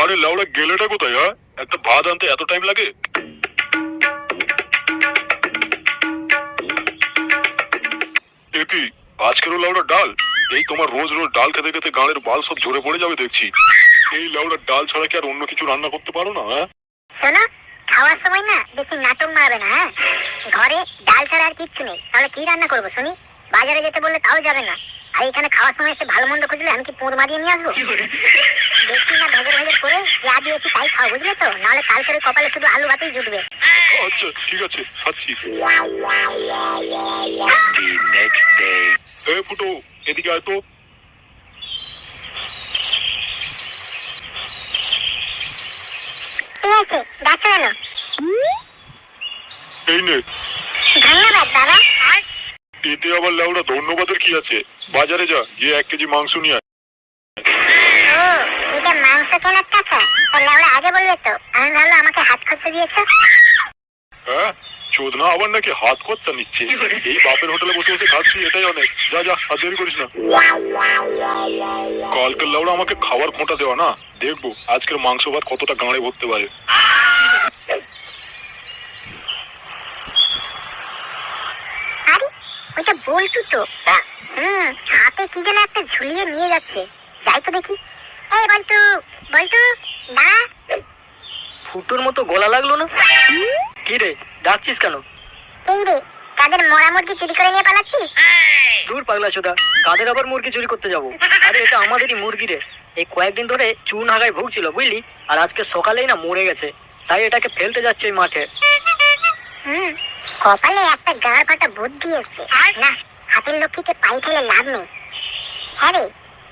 আরে লাউড়া গেলেটা কোথায়? একটা ভাত আনতে এত টাইম লাগে? কি আজকেরও লাউড়া ডাল? এই তোমার রোজ রোজ ডাল খেতে খেতে গাঁড়ের বাল সব ঝরে পড়ে যাবে দেখছি। এই লাউড়া ডাল ছাড়া কি আর অন্য কিছু রান্না করতে পারো না? শোনো, খাওয়ার সময় না বেশি নাটক মারবে না। ঘরে ডাল ছাড়া আর কিচ্ছু নেই, তাহলে কি রান্না করবো শুনি? বাজারে যেতে বললে তাও যাবে না, আর এখানে খাওয়ার সময় এসে ভালো মন্দ খুঁজলে আমি কি পোঁদ মারিয়ে নিয়ে আসবো? দেখছি না ভেজে ভেজে করে যা দিয়েছি তাই খাও, বুঝলে তো? নাহলে কালকের কপালে শুধু আলু ভাতেই জুটবে। আচ্ছা ঠিক আছে, খাচ্ছি। ফুটো, এদিকে আয় তো। ঠিক আছে, ডাকছো কেন? এই নে। ধন্যবাদ বাবা। এতে আবার লাউড়া ধন্যবাদের কি আছে? বাজারে যা, গিয়ে 1 কেজি মাংস নিয়ে আয়। ও, এটা মাংস কেনার টাকা? লাউড়া আগে বলবে তো, আমি ভাবলাম আমাকে হাত খরচা দিয়েছো। হ্যাঁ, চোদনা আবার নাকি হাত খরচা নিচ্ছে? এই বাপের হোটেলে বসে বসে খাচ্ছি, এটাই অনেক। যা যা, আর দেরি করিস না। কালকের লাউড়া আমাকে খাওয়ার খোঁটা দেওয়া না, দেখবো আজকের মাংস ভাত কতটা গাঁড়ে ভরতে পারে। আরে ওটা বল্টু তো। হাতে কি যেন একটা ঝুলিয়ে নিয়ে যাচ্ছে, যাই তো দেখি। এই বল্টু, বল্টু দাঁড়া। ফুটোর মতো গলা লাগলো না? কি রে, ডাকছিস কেন? এই রে, কাদের মরা মুরগি চুরি করে নিয়ে পালাচ্ছিস? দূর পাগলা চোদা, কাদের আবার মুরগি চুরি করতে যাবো? আরে এটা আমাদেরই মুরগি রে। এই কয়েকদিন ধরে চুন হাগায় ভুগছিল বুঝলি, আর আজকে সকালেই না মরে গেছে, তাই এটাকে ফেলতে যাচ্ছে ওই মাঠে। কপালে একটা গাঁড় ফাটা বুদ্ধি এসছে না, হাতের লক্ষ্মীকে পাই ঠেলে লাভ নেই। হ্যাঁ রে,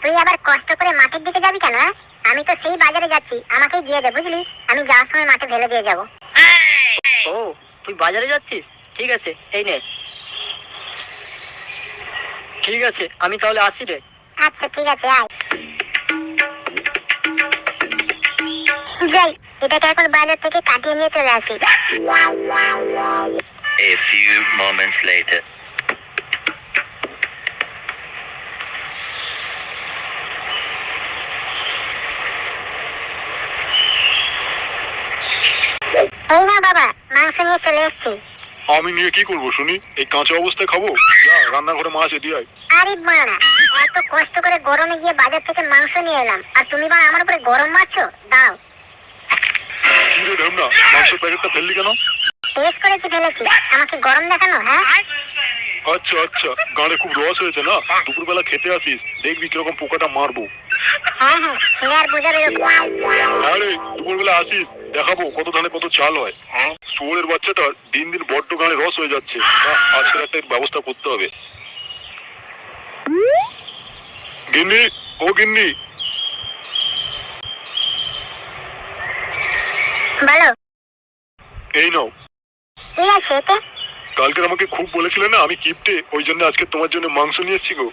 তুই আবার কষ্ট করে মাঠের দিকে যাবি কেন? আমি তো সেই বাজারে যাচ্ছি, আমাকেই দিয়ে দে বুঝলি, আমি যাওয়ার সময় মাঠে ফেলে দিয়ে যাবো। ও, তুই বাজারে যাচ্ছিস? ঠিক আছে, এই নে। ঠিক আছে, আমি তাহলে আসি রে। আচ্ছা ঠিক আছে, আয়। যাই, এটাকে এখন বাজার থেকে কাটিয়ে নিয়ে চলে আসি। A few moments later. এই না বাবা, মাংস নিয়ে চলে এসেছি। আমি নিয়ে কি করবো শুনি? এই কাঁচা অবস্থায় খাবো? যা রান্নাঘরে মাছ এদিকে আয়। আরে বাড়া, এত কষ্ট করে গরমে গিয়ে বাজার থেকে মাংস নিয়ে এলাম, আর তুমি বা আমার উপরে গরম মারছো? দাও। কি রে ঢেমনা, মাংসের প্যাকেটটা ফেললি কেন? টেস্ট করেছি ফেলেছি, আমাকে গরম দেখানো? হ্যাঁ আচ্ছা আচ্ছা, গাঁড়ে খুব রস হয়েছে না, দুপুরবেলা খেতে আসিস, দেখবি কিরকম পোকাটা মারবো। হ্যাঁ, ছিঁড়ে আর বোঝা বেরোবো। আরে দুপুরবেলা আসিস, দেখাবো কত ধানে কত চাল হয়। শুয়োরের বাচ্চাটার দিন দিন বড্ড গাঁড়ে রস হয়ে যাচ্ছে, আজকের একটা ব্যবস্থা করতে হবে। গিন্নি, ও গিন্নি। বলো। এই নাও। কি আছে এতে? কালকের আমাকে খুব বলেছিলে না আমি কিপটে, ওই জন্য আজকে তোমার জন্য মাংস নিয়ে এসেছি গো।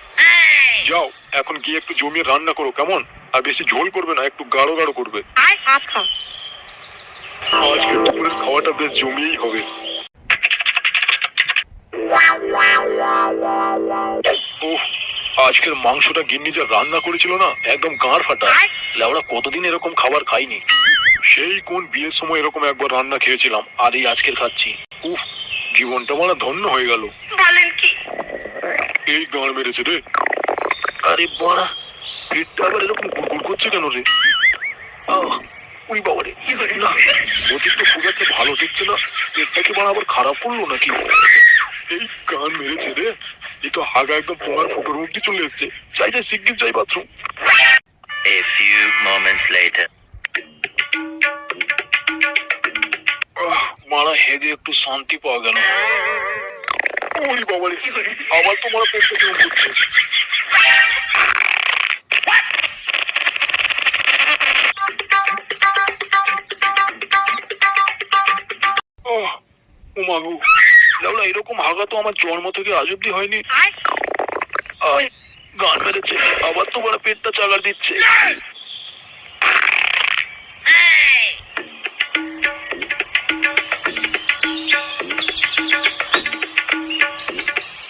যাও এখন গিয়ে একটু জমিয়ে রান্না করো কেমন? আর বেশি ঝোল করবে না, একটু গাঢ় গাঢ় করবে। আচ্ছা। আজকে দুপুরের খাওয়াটা বেশ জমিয়েই হবে। ওহ, আজকের মাংসটা গিন্নি যা রান্না করেছিল না, একদম গাঁড় ফাটা। লেওড়া কতদিন এরকম খাবার খাইনি। সেই কোন বিয়ের সময় এরকম একবার রান্না খেয়েছিলাম, আর এই আজকের খাচ্ছি। উফ, জীবনটা মানে ধন্য হয়ে গেল। বলেন কি? এই গাঁড় মেরেছে রে। আরে বাড়া, পেটটা আবার এরকম গুড়গুড় করছে কেন রে? ওই বাবা রে, না মতির তো খুব একটা ভালো দেখছে না, পেটটা কি বাড়া আবার খারাপ করলো নাকি? এই গান মেরেছে রে, এই তো হাগা একদম পোঙার ফুটোর মধ্যে চলে এসছে। যাই যাই, শিগগির যাই bathroom. A few moments later. মারা হেগে একটু শান্তি পাওয়া গেল। ওই বাবা রে, আবার তোমার পেটটা কেমন করছে? ও মাগো, লাউলা এরকম হাগা তো আমার জন্ম থেকে আজ অব্দি হয়নি। গান মেরেছে, আবার তোমার পেটটা চাগার দিচ্ছে।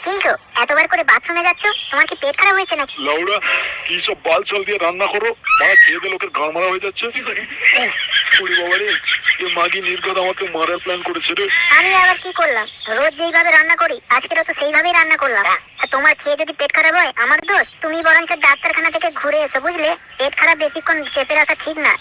কি কি গো, এতবার করে বাথরুমে যাচ্ছ, তোমার কি পেট খারাপ হয়েছে নাকি? লাউড়া কি সব বাল চাল দিয়ে রান্না করো, মা খেয়ে দিয়ে লোকের গান মারা হয়ে যাচ্ছে। ওরে বাবা রে, এ মাগি নির্গত আমাকে মারার প্ল্যান করেছে রে। আমি আবার কি করলাম? রোজ যেইভাবে রান্না করি আজকেরও তো সেইভাবেই রান্না করলাম। আর তোমার খেয়ে যদি পেট খারাপ হয় আমার দোষ? তুমি বরঞ্চ ডাক্তারখানা থেকে ঘুরে এসো, বুঝলে? পেট খারাপ বেশিক্ষণ চেপে রাখা ঠিক না।